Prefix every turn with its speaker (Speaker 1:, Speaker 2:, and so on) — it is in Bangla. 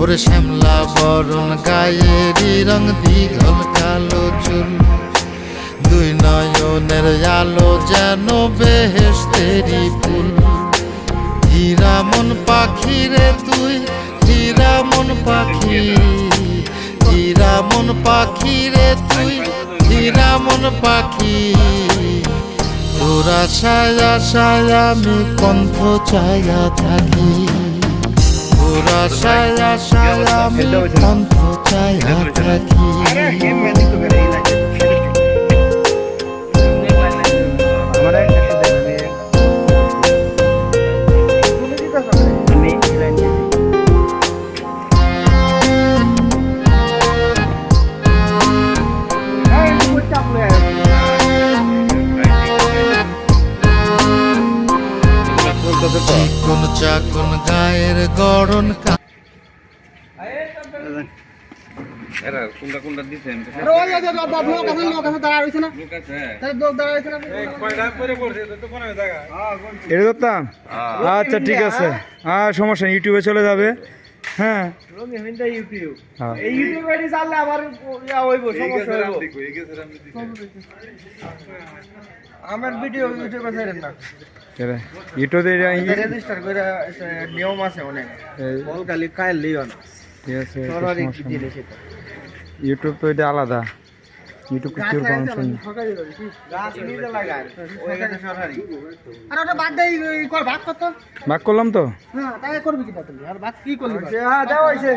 Speaker 1: ওরে শ্যামলা বরণ গায়েরই রং দীঘল কালো চুল, দুই নয়নের আলো যেন বেহেশতেরি ফুল। হীরা মন পাখি রে তুই, হীরা মন পাখি, হীরা মন পাখি রে তুই, হীরা মন পাখি। তোর আশায় আশায় আমি কণ্ঠ চাইয়া থাকি, তোর আশায় আশায় আমি কণ্ঠ চাইয়া থাকি। চিকন চাকন গায়ের গড়ন
Speaker 2: আচ্ছা ঠিক আছে, সমস্যা নেই, ইউটিউবে চলে যাবে। হ্যাঁ
Speaker 3: আমার ভিডিও ইউটিউবে ছাড়েন না,
Speaker 2: ইউটিউবে
Speaker 3: রেজিস্টার করে নিয়ম আছে অনেক, বল খালি কাইল লিও না।
Speaker 2: ঠিক আছে,
Speaker 3: সরারি কি দিলে সেটা
Speaker 2: ইউটিউব তো এটা আলাদা, ইউটিউব কিছু ফাংশন
Speaker 3: গাছ নিজে লাগায় ওই গাছে সরারি। আর ওটা বাদ দেই কর ভাগ কত
Speaker 2: ভাগ করলাম তো।
Speaker 3: হ্যাঁ তাই করবি কি তুই, আর ভাগ কি করলি? হ্যাঁ দেওয়া হইছে।